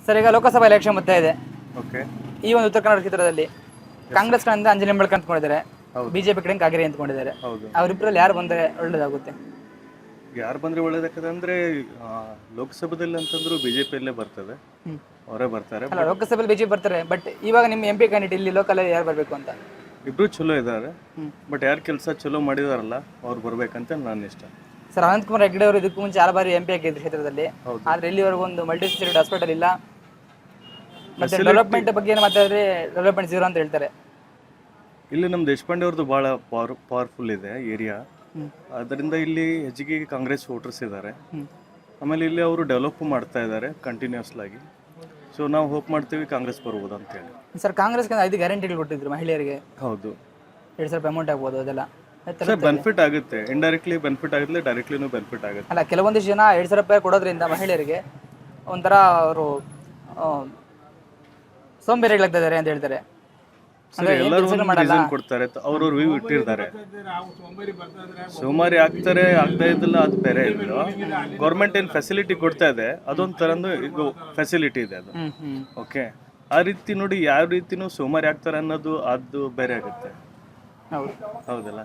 Sir ಈಗ Lok Sabha election ಬರ್ತಾ ಇದೆ. ಓಕೆ. ಈ ಒಂದು ಉತ್ತರ ಕರ್ನಾಟಕ ಕ್ಷೇತ್ರದಲ್ಲಿ ಕಾಂಗ್ರೆಸ್ ಕಡೆಯಿಂದ ಅಂಜಲಿ ನಿಂಬಳ್ಕರ್ ಅಂದ್ಕೊಂಡಿದ್ದಾರೆ, ಹೌದು. ಬಿಜೆಪಿ ಕಡೆ ಕಾಗೇರಿ ಅಂದ್ಕೊಂಡಿದ್ದಾರೆ. ಹೌದು. ಅವರಿಬ್ಬರಲ್ಲಿ ಯಾರು ಬಂದರೆ ಒಳ್ಳೇದಾಗುತ್ತೆ? ಯಾರು ಬಂದರೆ ಒಳ್ಳೇದಾಗ್ತದೆ ಅಂದರೆ ಲೋಕಸಭೆದಲ್ಲಿ ಅಂತಂದ್ರು ಬಿ ಜೆ ಪಿಯಲ್ಲೇ ಬರ್ತದೆ, ಅವರೇ ಬರ್ತಾರೆ. ಅಲ್ಲ, ಲೋಕಸಭೆಯಲ್ಲಿ ಬಿಜೆಪಿ ಬರ್ತಾರೆ, ಬಟ್ ಇವಾಗ ನಿಮ್ಮ MP ಕ್ಯಾಂಡಿಡೇಟ್ ಇಲ್ಲಿ ಲೋಕಲ್ ಯಾರು ಬರಬೇಕು ಅಂತ? ಇಬ್ರು ಚಲೋ ಇದ್ದಾರೆ, ಬಟ್ ಯಾರು ಕೆಲಸ ಚಲೋ ಮಾಡಿದಾರಲ್ಲ ಅವ್ರು ಬರ್ಬೇಕಂತ ನನ್ನ ಇಷ್ಟ. ಸರ್, ಅನಂತಕುಮಾರ್ ಹೆಗಡೆ ಅವರು ಇದಕ್ಕೂ ಮುಂಚೆ 6 ಬಾರಿ MP ಆಗಿದ್ರು ಕ್ಷೇತ್ರದಲ್ಲಿ. ಆದರೆ ಇಲ್ಲಿವರೆಗೂ ಒಂದು ಮಲ್ಟಿ ಸ್ಪೆಷಾಲಿಟಿ ಹಾಸ್ಪಿಟಲ್ ಇಲ್ಲ. ಮತ್ತೆ ಡೆವಲಪ್ಮೆಂಟ್ ಬಗ್ಗೆ ಏನು ಮಾತಾಡಿದ್ರೆ ಡೆವಲಪ್ಮೆಂಟ್ ಝೀರೋ ಅಂತ ಹೇಳ್ತಾರೆ. ಇಲ್ಲಿ ನಮ್ಮ ದೇಶಪಾಂಡೆ ಅವ್ರದ್ದು ಭಾಳ ಪವರ್ಫುಲ್ ಇದೆ ಏರಿಯಾ, ಅದರಿಂದ ಇಲ್ಲಿ ಹೆಚ್ಚಿಗೆ ಕಾಂಗ್ರೆಸ್ ವೋಟರ್ಸ್ ಇದ್ದಾರೆ. ಆಮೇಲೆ ಇಲ್ಲಿ ಅವರು ಡೆವಲಪ್ ಮಾಡ್ತಾ ಇದ್ದಾರೆ ಕಂಟಿನ್ಯೂಸ್ಲಾಗಿ. ಸೊ ನಾವು ಹೋಪ್ ಮಾಡ್ತೀವಿ ಕಾಂಗ್ರೆಸ್ ಬರ್ಬೋದು ಅಂತ ಹೇಳಿ. ಸರ್, ಕಾಂಗ್ರೆಸ್ಗೆ 5 ಗ್ಯಾರಂಟಿಗಳು ಕೊಟ್ಟಿದ್ರು ಮಹಿಳೆಯರಿಗೆ. ಹೌದು. 2,000 ಅಮೌಂಟ್ ಆಗ್ಬೋದು, ಅದೆಲ್ಲ ಸರ್ ಬೆನಿಫಿಟ್ ಆಗುತ್ತೆ, ಇಂಡೈರೆಕ್ಟ್ಲಿ ಬೆನಿಫಿಟ್ ಆಗುತ್ತೆ, ಡೈರೆಕ್ಟ್ಲಿನೂ ಬೆನಿಫಿಟ್ ಆಗುತ್ತೆ. ಅಲ್ಲ, ಕೆಲವೊಂದಿಷ್ಟು ಜನ 2,000 ರೂಪಾಯಿ ಕೊಡೋದ್ರಿಂದ ಮಹಿಳೆಯರಿಗೆ ಒಂಥರ ಅವರು ಸೋಂಬೇರಿಗಳಾಗ್ತಾ ಇದ್ದಾರೆ ಅಂತ ಹೇಳ್ತಾರೆ. ಎಲ್ಲರೂ ರೀಸನ್ ಕೊಡ್ತಾರೆ, ಅವ್ರವ್ರ ವ್ಯೂ ಇಟ್ಟಿರ್ತಾರೆ. ಸೋಮಾರಿ ಆಗ್ತಾರೆ, ಆಗ್ತಾ ಇದ್ದಲ್ಲ, ಅದು ಬೇರೆ ಇಲ್ಲ. ಗೌರ್ಮೆಂಟ್ ಏನು ಫೆಸಿಲಿಟಿ ಕೊಡ್ತಾ ಇದೆ ಅದೊಂದು ಥರದ್ದು ಈಗ ಫೆಸಿಲಿಟಿ ಇದೆ ಅದು. ಓಕೆ, ಆ ರೀತಿ ನೋಡಿ ಯಾವ ರೀತಿನೂ ಸೋಮಾರಿ ಆಗ್ತಾರೆ ಅನ್ನೋದು ಅದು ಬೇರೆ ಆಗುತ್ತೆ. ಹೌದಲ್ಲ?